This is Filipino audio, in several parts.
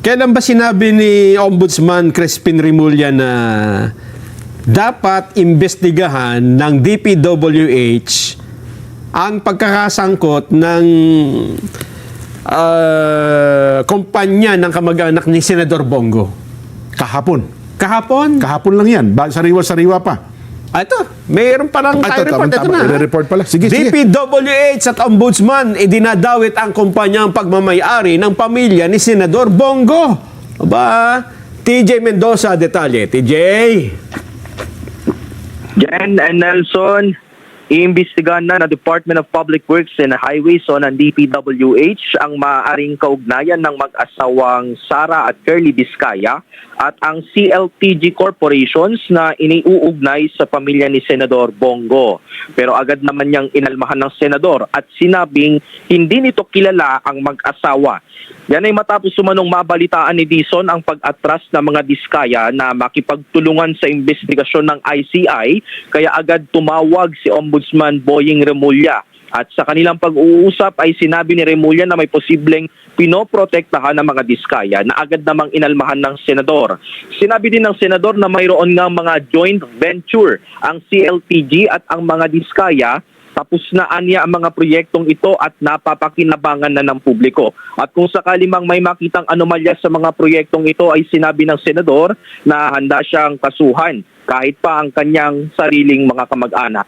Kailan ba sinabi ni Ombudsman Crispin Remulla na dapat imbestigahan ng DPWH ang pagkakasangkot ng kumpanya ng kamag-anak ni Senador Bongo? Kahapon. Kahapon? Kahapon lang yan. Sariwa-sariwa pa. Ito, mayroon pa lang tayo report. Ito na. I-report pala. Sige, sige. DPWH at Ombudsman idinadawit ang kumpanyang pagmamayari ng pamilya ni Senador Bongo. Aba, TJ Mendoza, detalye. TJ? Jen and Nelson, iimbestigahan na ng Department of Public Works and Highways o ng DPWH ang maaaring kaugnayan ng mag-asawang Sara at Curly Vizcaya at ang CLTG Corporations na iniuugnay sa pamilya ni Senador Bongo. Pero agad naman niyang inalmahan ng Senador at sinabing hindi nito kilala ang mag-asawa. Yan ay matapos sumanong mabalitaan ni Dizon ang pag-atras ng mga Vizcaya na makipagtulungan sa investigasyon ng ICI, kaya agad tumawag si Ombudsman Boying Remulla. At sa kanilang pag-uusap ay sinabi ni Remulla na may posibleng pinoprotektahan ng mga Vizcaya na agad namang inalmahan ng Senador. Sinabi din ng Senador na mayroon nga mga joint venture ang CLTG at ang mga Vizcaya. Tapos na anya ang mga proyektong ito at napapakinabangan na ng publiko. At kung sakali mang may makitang anomalya sa mga proyektong ito ay sinabi ng Senador na handa siyang kasuhan kahit pa ang kanyang sariling mga kamag-anak.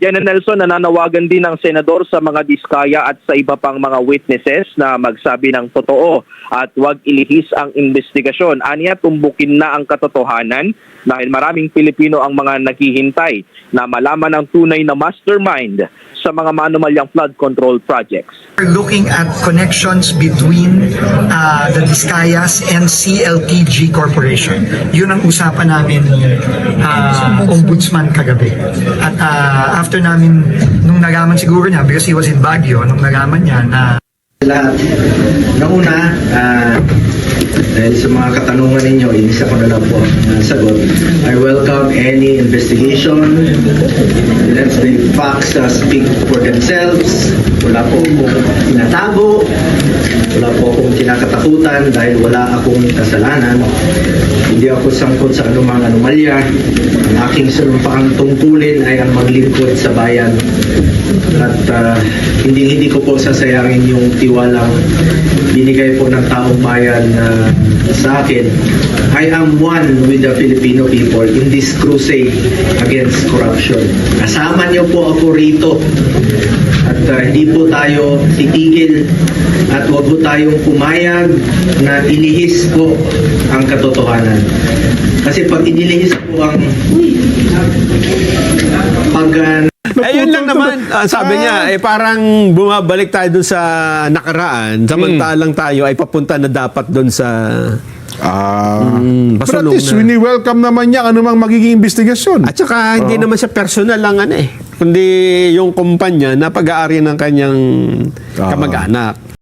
Jen and Nelson, nananawagan din ng Senador sa mga Vizcaya at sa iba pang mga witnesses na magsabi ng totoo at huwag ilihis ang investigasyon. Aniya, tumbukin na ang katotohanan dahil maraming Pilipino ang mga naghihintay na malaman ang tunay na mastermind sa mga manumalyang flood control projects. We're looking at connections between the Vizcayas and CLTG Corporation. Yun ang usapan namin ni Ombudsman kagabi. At after namin, nung nalaman siguro niya, because he was in Baguio, nung nalaman niya na lahat. Nauna, dahil sa mga katanungan ninyo, isa ko na lang po ang sagot. I welcome any investigation. Let the facts speak for themselves. Wala po akong tinatago. Wala po akong kinakatakutan dahil wala akong kasalanan. Hindi ako sangkot sa anumang anomalya. Ang aking salumpaang tungkulin ay ang maglingkod sa bayan. At hindi ko po sasayangin yung tiwalang binigay po ng taong bayan sa akin. I am one with the Filipino people in this crusade against corruption. Kasama niyo po ako rito. At hindi po tayo titigil at huwag po tayong pumayag na ilihis ko ang katotohanan. Kasi pag inilihis ko ang Ayun lang naman, sabi niya, parang bumabalik tayo dun sa nakaraan, samantalang tayo ay papunta na dapat dun sa But at pasulong least, na. wini-welcome naman niya anumang magiging investigasyon. At saka hindi naman siya personal lang kundi yung kumpanya na pag-aari ng kanyang kamag-anak.